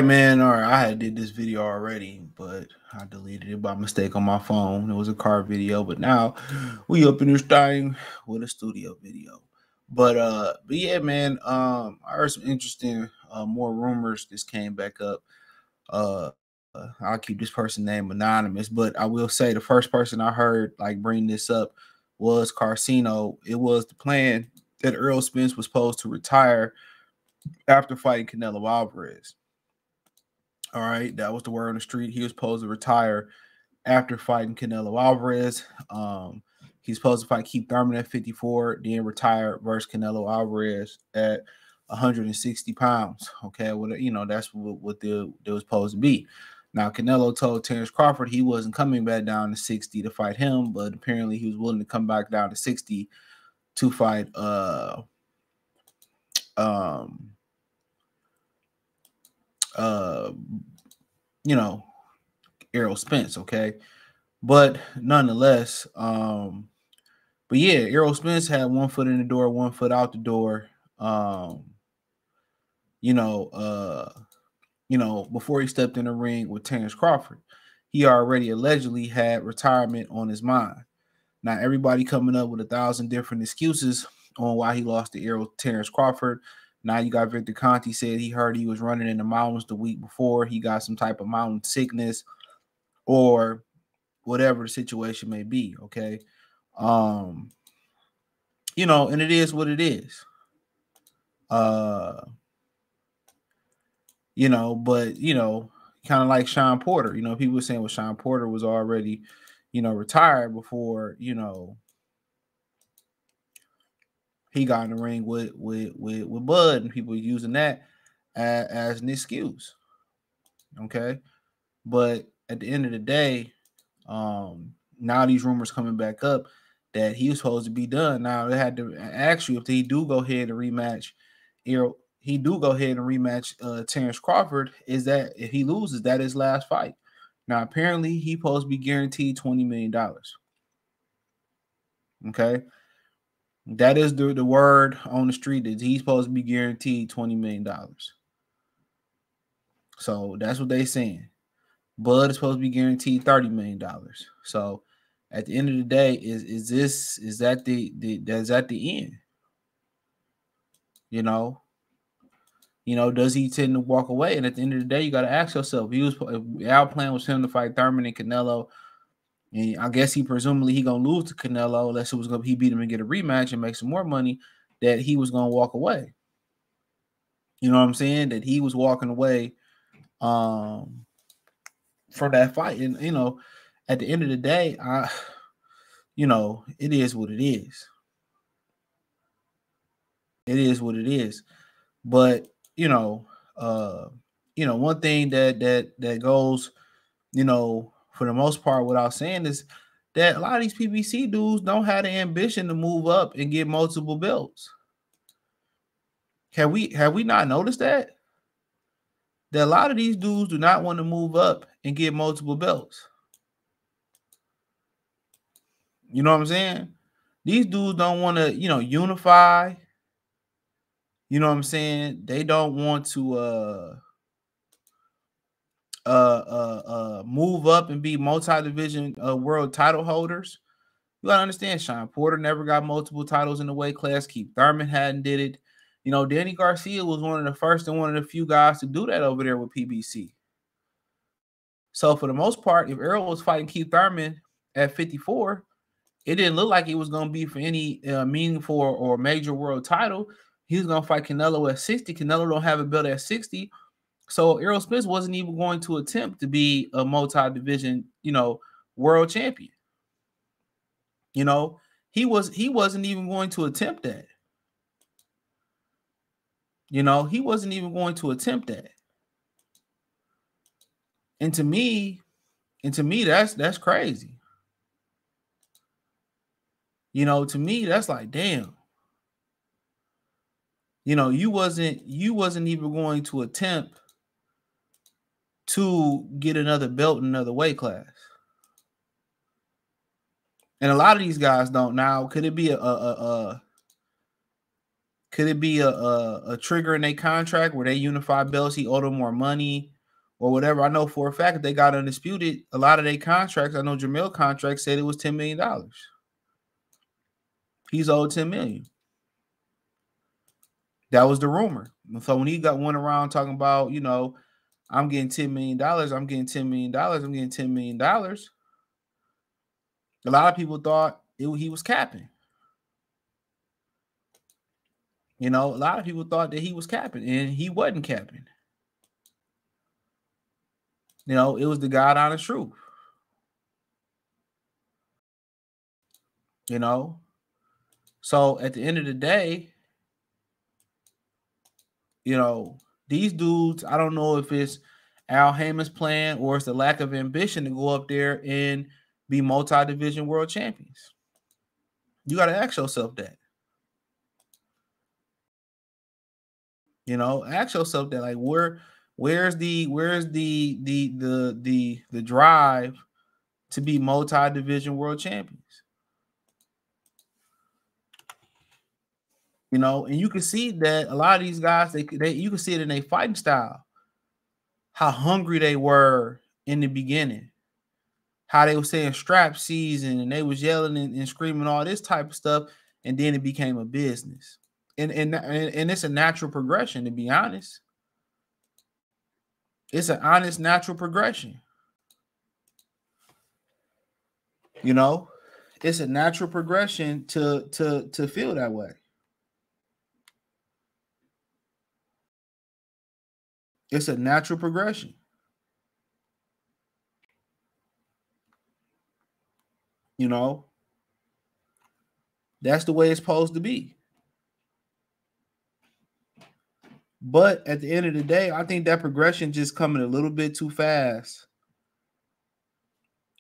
right, man. All right, I had did this video already, but I deleted it by mistake on my phone. It was a car video, but now we up in this thing with a studio video. But yeah, man. I heard some interesting, more rumors. This came back up. I'll keep this person name anonymous, but I will say the first person I heard like bring this up was Carcino. It was the plan that Errol Spence was supposed to retire after fighting Canelo Alvarez. All right, that was the word on the street. He was supposed to retire after fighting Canelo Alvarez. He's supposed to fight Keith Thurman at 54, then retire versus Canelo Alvarez at 160 pounds. Okay, well, that's what they was supposed to be. Now, Canelo told Terence Crawford he wasn't coming back down to 60 to fight him, but apparently he was willing to come back down to 60 to fight Errol Spence, okay? But nonetheless, but yeah, Errol Spence had 1 foot in the door, 1 foot out the door. Before he stepped in the ring with Terence Crawford, he already allegedly had retirement on his mind. Now, everybody coming up with 1,000 different excuses on why he lost to Terence Crawford. Now you got Victor Conte said he heard he was running in the mountains the week before. He got some type of mountain sickness or whatever the situation may be, okay? And it is what it is. Kind of like Sean Porter. People were saying, well, Sean Porter was already, retired before, he got in the ring with Bud, and people using that as an excuse. Okay. But at the end of the day, now these rumors coming back up that he was supposed to be done. Now they had to ask you if he do go ahead and rematch Terence Crawford, is that if he loses, that his last fight. Now apparently he's supposed to be guaranteed $20 million. Okay. That is the word on the street, that he's supposed to be guaranteed $20 million. So that's what they're saying. Bud is supposed to be guaranteed $30 million. So at the end of the day, is that the end? Does he tend to walk away? And at the end of the day, you got to ask yourself, if our plan was him to fight Thurman and Canelo, and I guess he gonna lose to Canelo unless he beat him and get a rematch and make some more money, that he was gonna walk away. You know what I'm saying? That he was walking away from that fight. And at the end of the day, it is what it is. It is what it is. But one thing that goes, for the most part, without saying, is that a lot of these PBC dudes don't have the ambition to move up and get multiple belts. Have we not noticed that? That a lot of these dudes do not want to move up and get multiple belts. You know what I'm saying? These dudes don't want to, unify. You know what I'm saying? They don't want to move up and be multi-division world title holders. You gotta understand, Sean Porter never got multiple titles in the weight class. Keith Thurman hadn't did it. Danny Garcia was one of the first and one of the few guys to do that over there with PBC. So for the most part, if Errol was fighting Keith Thurman at 54, it didn't look like it was going to be for any meaningful or major world title. He was going to fight Canelo at 60. Canelo don't have a belt at 60. So Errol Spence wasn't even going to attempt to be a multi-division, world champion. He wasn't even going to attempt that. He wasn't even going to attempt that. And to me, that's crazy. To me, that's like, damn. You wasn't even going to attempt to get another belt in another weight class. And a lot of these guys don't. Now, could it be Could it be a trigger in their contract where they unify belts, he owed them more money or whatever? I know for a fact if they got undisputed, a lot of their contracts, I know Jamil contract said it was $10 million. He's owed $10 million. That was the rumor. So when he went around talking about, I'm getting $10 million, I'm getting $10 million, I'm getting $10 million, a lot of people thought he was capping. A lot of people thought that he was capping, and he wasn't capping. It was the God honest truth. So at the end of the day, these dudes, I don't know if it's Al Haymon's plan or it's the lack of ambition to go up there and be multi-division world champions. You got to ask yourself that. Ask yourself that, like, where's the drive to be multi-division world champions? And you can see that a lot of these guys, they you can see it in their fighting style, how hungry they were in the beginning, how they were saying strap season, and they was yelling and screaming all this type of stuff, and then it became a business. And it's a natural progression, to be honest. It's an honest, natural progression. It's a natural progression to feel that way. It's a natural progression. That's the way it's supposed to be. But at the end of the day, I think that progression just coming a little bit too fast.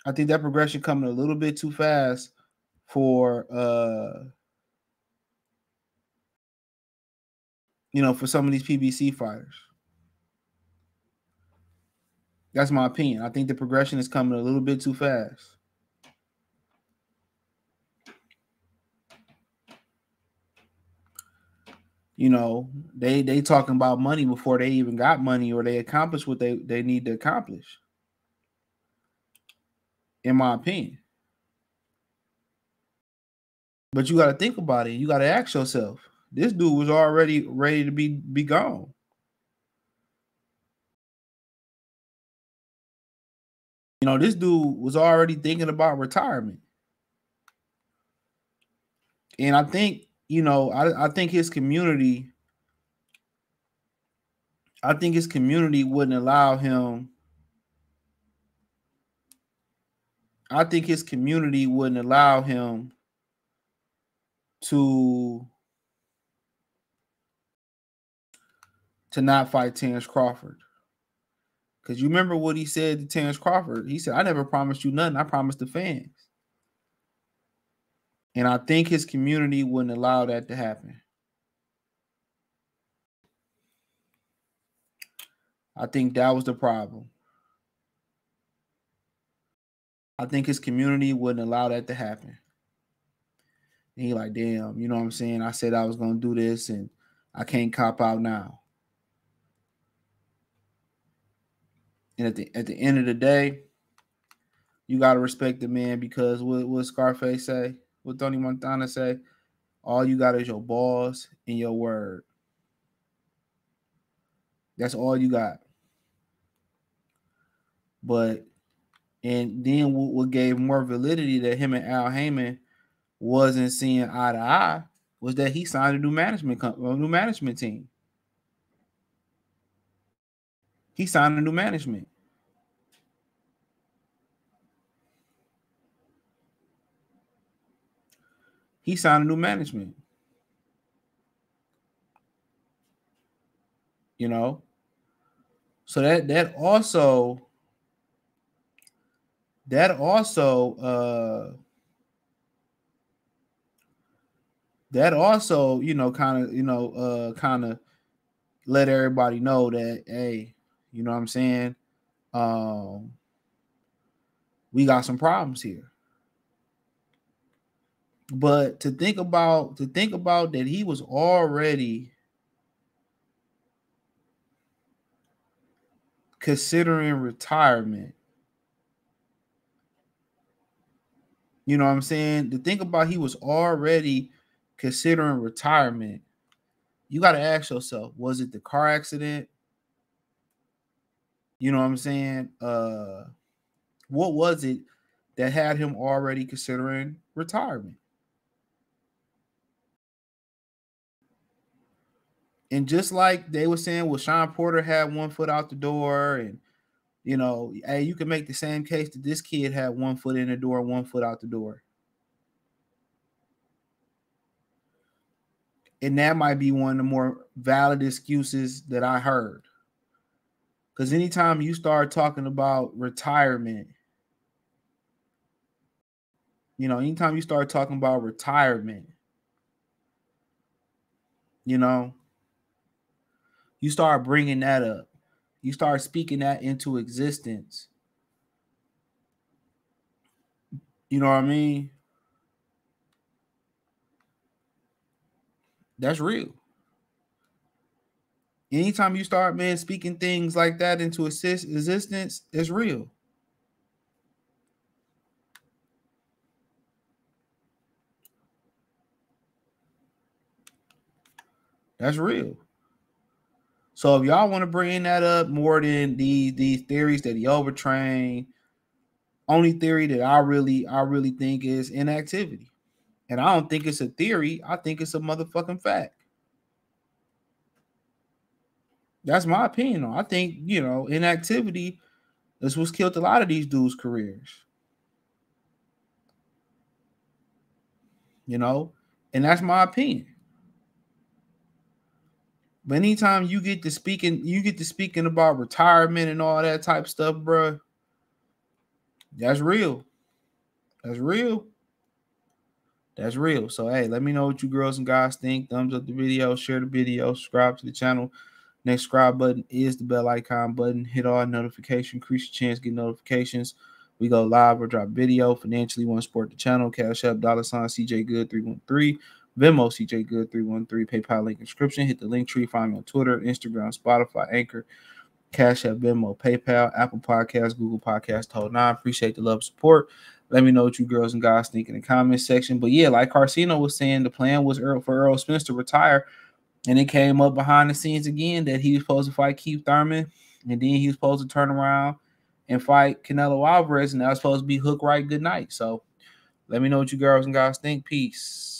I think that progression coming a little bit too fast for for some of these PBC fighters. That's my opinion. I think the progression is coming a little bit too fast. They talking about money before they even got money or they accomplished what they need to accomplish. In my opinion. But you got to think about it. You got to ask yourself, this dude was already ready to be gone. This dude was already thinking about retirement. And I think, I think his community, wouldn't allow him. I think his community wouldn't allow him to not fight Terence Crawford. Because you remember what he said to Terence Crawford. He said, I never promised you nothing. I promised the fans. And I think his community wouldn't allow that to happen. I think that was the problem. I think his community wouldn't allow that to happen. And he like, damn, you know what I'm saying? I said I was going to do this and I can't cop out now. And at the end of the day, you got to respect the man, because what Scarface say, what Tony Montana say, all you got is your balls and your word. That's all you got. And then what gave more validity that him and Al Haymon wasn't seeing eye to eye was that he signed a new management team. He signed a new management. He signed a new management. So that also kind of let everybody know that, hey, you know what I'm saying? We got some problems here. But to think about that he was already considering retirement. You know what I'm saying? To think about he was already considering retirement. You got to ask yourself, was it the car accident? You know what I'm saying? What was it that had him already considering retirement? And just like they were saying, well, Sean Porter had one foot out the door, and you know, hey, you can make the same case that this kid had one foot in the door, one foot out the door. And that might be one of the more valid excuses that I heard. Because anytime you start talking about retirement, anytime you start talking about retirement, you know, you start bringing that up. You start speaking that into existence. You know what I mean? That's real. Anytime you start, man, speaking things like that into existence, it's real. That's real. So if y'all want to bring that up more than these theories that he overtrained, only theory that I really think is inactivity. And I don't think it's a theory. I think it's a motherfucking fact. That's my opinion. I think, inactivity is what's killed a lot of these dudes' careers. And that's my opinion. But anytime you get to speaking about retirement and all that type stuff, bro, that's real. That's real. That's real. So, hey, let me know what you girls and guys think. Thumbs up the video, share the video, subscribe to the channel. Next subscribe button is the bell icon button. Hit all notifications, increase your chance to get notifications. We go live or drop video. Financially, want to support the channel. Cash App, $ CJ Good 313. Venmo, CJ Good 313. PayPal link description. Hit the link tree. Find me on Twitter, Instagram, Spotify, Anchor, Cash App, Venmo, PayPal, Apple Podcasts, Google Podcasts, whole nine. Appreciate the love and support. Let me know what you girls and guys think in the comment section. But yeah, like Carcino was saying, the plan was for Errol Spence to retire. And it came up behind the scenes again that he was supposed to fight Keith Thurman. And then he was supposed to turn around and fight Canelo Alvarez. And that was supposed to be hook right good night. So let me know what you girls and guys think. Peace.